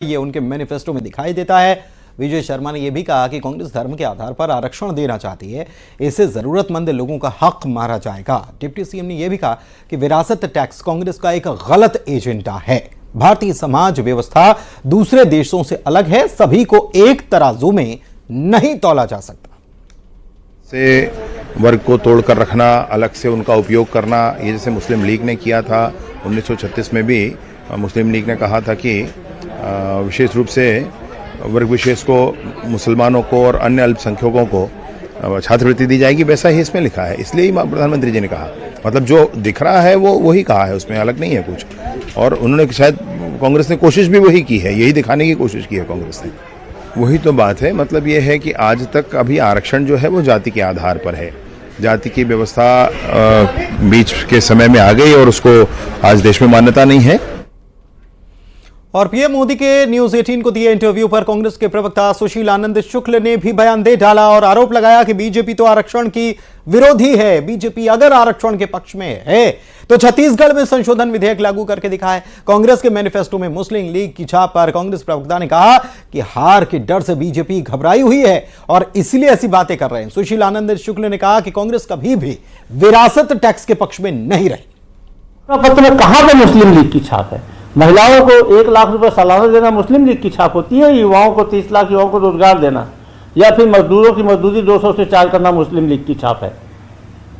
ये उनके मैनिफेस्टो में दिखाई देता है। विजय शर्मा ने यह भी कहा कि कांग्रेस धर्म के आधार पर आरक्षण देना चाहती है, इससे जरूरतमंद लोगों का हक मारा जाएगा। डिप्टी सीएम ने यह भी कहा कि विरासत टैक्स कांग्रेस का एक गलत एजेंडा है। भारतीय समाज व्यवस्था दूसरे देशों से अलग है, सभी को एक तराजू में नहीं तौला जा सकता। से वर्ग को तोड़कर रखना, अलग से उनका उपयोग करना, ये जैसे मुस्लिम लीग ने किया था 1936 में भी मुस्लिम लीग ने कहा था कि विशेष रूप से वर्ग विशेष को, मुसलमानों को और अन्य अल्पसंख्यकों को छात्रवृत्ति दी जाएगी, वैसा ही इसमें लिखा है। इसलिए ही प्रधानमंत्री जी ने कहा, मतलब जो दिख रहा है वो वही कहा है, उसमें अलग नहीं है कुछ। और उन्होंने शायद कांग्रेस ने कोशिश भी वही की है, यही दिखाने की कोशिश की है कांग्रेस ने। वही तो बात है, मतलब ये है कि आज तक अभी आरक्षण जो है वो जाति के आधार पर है। जाति की व्यवस्था बीच के समय में आ गई और उसको आज देश में मान्यता नहीं है। और पीएम मोदी के न्यूज 18 को दिए इंटरव्यू पर कांग्रेस के प्रवक्ता सुशील आनंद शुक्ल ने भी बयान दे डाला और आरोप लगाया कि बीजेपी तो आरक्षण की विरोधी है। बीजेपी अगर आरक्षण के पक्ष में है तो छत्तीसगढ़ में संशोधन विधेयक लागू करके दिखाए। कांग्रेस के मैनिफेस्टो में मुस्लिम लीग की छाप पर कांग्रेस प्रवक्ता ने कहा कि हार के डर से बीजेपी घबराई हुई है और इसलिए ऐसी बातें कर रहे हैं। सुशील आनंद शुक्ल ने कहा कि कांग्रेस कभी भी विरासत टैक्स के पक्ष में नहीं रही। पत्र में कहां पर मुस्लिम लीग की छाप है? महिलाओं को 1 लाख रुपए सालाना देना मुस्लिम लीग की छाप होती है। युवाओं को 30 लाख युवाओं को रोजगार देना या फिर मजदूरों की मजदूरी 200 से 4 करना मुस्लिम लीग की छाप है।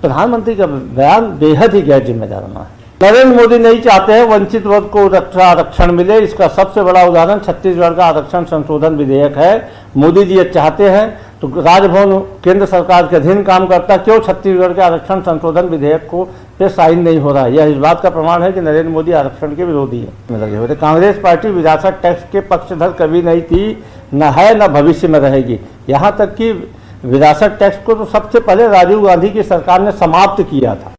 प्रधानमंत्री का बयान बेहद ही गैर जिम्मेदाराना है। नरेंद्र मोदी नहीं चाहते हैं वंचित वर्ग को रक्षा आरक्षण मिले। इसका सबसे बड़ा उदाहरण छत्तीसगढ़ का आरक्षण संशोधन विधेयक है। मोदी जी चाहते हैं तो राजभवन केंद्र सरकार के अधीन काम करता, क्यों छत्तीसगढ़ के आरक्षण संशोधन विधेयक को पे साइन नहीं हो रहा है? यह इस बात का प्रमाण है कि नरेंद्र मोदी आरक्षण के विरोधी है लगे हुए। कांग्रेस पार्टी विरासत टैक्स के पक्षधर कभी नहीं थी, न है, न भविष्य में रहेगी। यहाँ तक कि विरासत टैक्स को तो सबसे पहले राजीव गांधी की सरकार ने समाप्त किया था।